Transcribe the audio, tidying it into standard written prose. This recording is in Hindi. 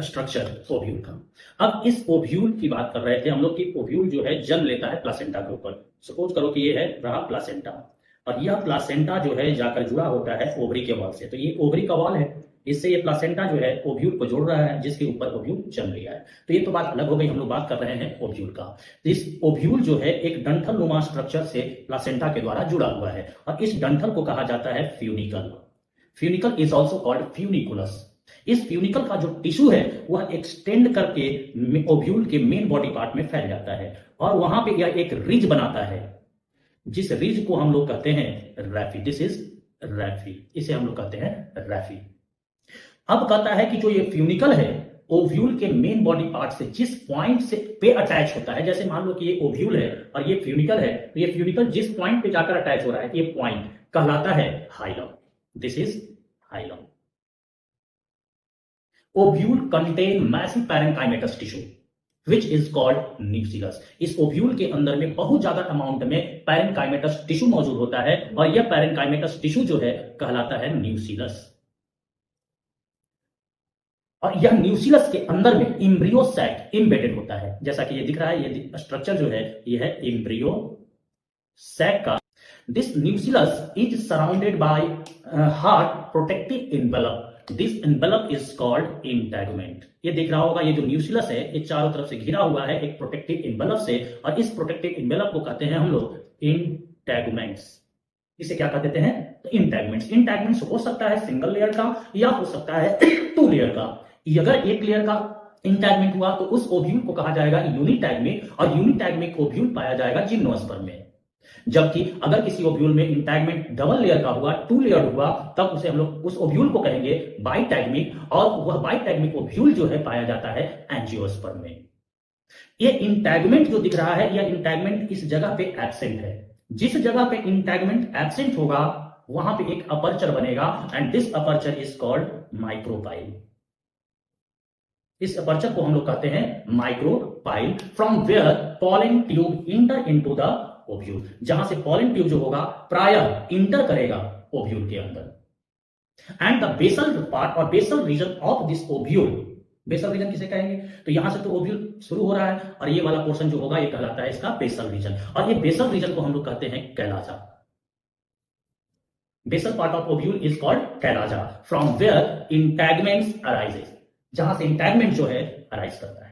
स्ट्रक्चर ओव्यूल का। अब इस ओव्यूल की बात कर रहे थे हम लोग कि ओव्यूल जो है जन्म लेता है प्लासेंटा के ऊपर। सपोज करो कि ये है रहा प्लासेंटा, और यह प्लासेंटा जो है जाकर जुड़ा होता है ओवरी के वॉल से। तो ये ओवरी का वॉल है, इससे ये प्लासेंटा जो है ओव्यूल को जोड़ रहा है, जिसके ऊपर ओव्यूल जन्म लिया है। तो ये तो बात अलग हो गई, हम लोग बात कर रहे हैं ओव्यूल का। तो इस ओव्यूल जो है एक डंठल नुमा स्ट्रक्चर से प्लासेंटा के द्वारा जुड़ा हुआ है, और इस डंठल को कहा जाता है funicle. Funicle is also called funiculus. इस फ्यूनिकल का जो टिश्यू है वह एक्सटेंड करके ओव्यूल के मेन बॉडी पार्ट में फैल जाता है, और वहां पे यह एक रिज बनाता है, जिस रिज को हम लोग कहते हैं रैफी। दिस इज रैफी, इसे हम लोग कहते हैं रैफी। अब कहता है कि जो ये फ्यूनिकल है ओव्यूल के मेन बॉडी पार्ट से जिस पॉइंट से पे अटैच होता है, जैसे मान लो कि ये ओव्यूल है और ये फ्यूनिकल है, तो ये फ्यूनिकल जिस पॉइंट पे जाकर अटैच हो रहा है, ये पॉइंट कहलाता है hilum. This is hilum. Ovule contain massive parenchymatous tissue which is called nucellus। इस ओव्यूल के अंदर में बहुत ज्यादा अमाउंट में पैरेन्काइमेटस टिश्यू मौजूद होता है, और यह पैरेन्काइमेटस टिश्यू जो है कहलाता है न्यूसीलस। और यह न्यूसीलस के अंदर में इम्ब्रियो सैक एम्बेडेड होता है, जैसा कि ये दिख रहा है, ये स्ट्रक्चर जो है ये है एम्ब्रियो सैक का। This nucellus is surrounded by hard protective envelope. This envelope is called integument. ये दिख रहा होगा, ये जो न्यूसीलस है ये चारों तरफ से घिरा हुआ है एक प्रोटेक्टिव एनवेलप से, और इस प्रोटेक्टिव एनवेलप को कहते हैं हम लोग इंटैगमेंट्स। इसे क्या कहते हैं? तो इंटैगमेंट्स। इंटैगमेंट्स हो सकता है सिंगल लेयर का या हो सकता है टू लेयर का। अगर एक लेयर का इंटैगमेंट हुआ तो उस ओव्यूल को कहा जाएगा यूनिटैगमिक, और यूनिटैगमिक ओव्यूल पाया जाएगा जिम्नोस्पर्म में। जबकि अगर किसी ओव्यूल में इंटैगमेंट डबल लेयर का हुआ, टू लेयर हुआ, तब उसे हम लोग उस ओव्यूल को कहेंगे बाइटैगमिक, और वह बाइटैगमिक ओव्यूल जो है पाया जाता है एंजियोस्पर्म में। ये इंटैगमेंट जो दिख रहा है, यह इंटैगमेंट इस जगह पे एब्सेंट है। जिस जगह पे इंटैगमेंट एब्सेंट होगा वहां पे एक अपर्चर बनेगा, and this aperture is called micropyle. इस अपर्चर को हम लोग कहते हैं micropyle, from where pollen tube enter into the ovule. जहां से पॉलन ट्यूब जो होगा प्रायः इंटर करेगा ओव्यूल के अंदर। एंड द बेसल पार्ट और basal region of this ovule, basal region किसे कहेंगे? तो यहां से तो ओव्यूल शुरू हो रहा है, और ये वाला पोर्शन जो होगा ये कहलाता है इसका बेसल रीजन, और ये बेसल रीजन को हम लोग कहते हैं chalaza. Basal part of ovule is called chalaza, from where integuments arises, जहां से इंटैगमेंट जो है अराइज करता है।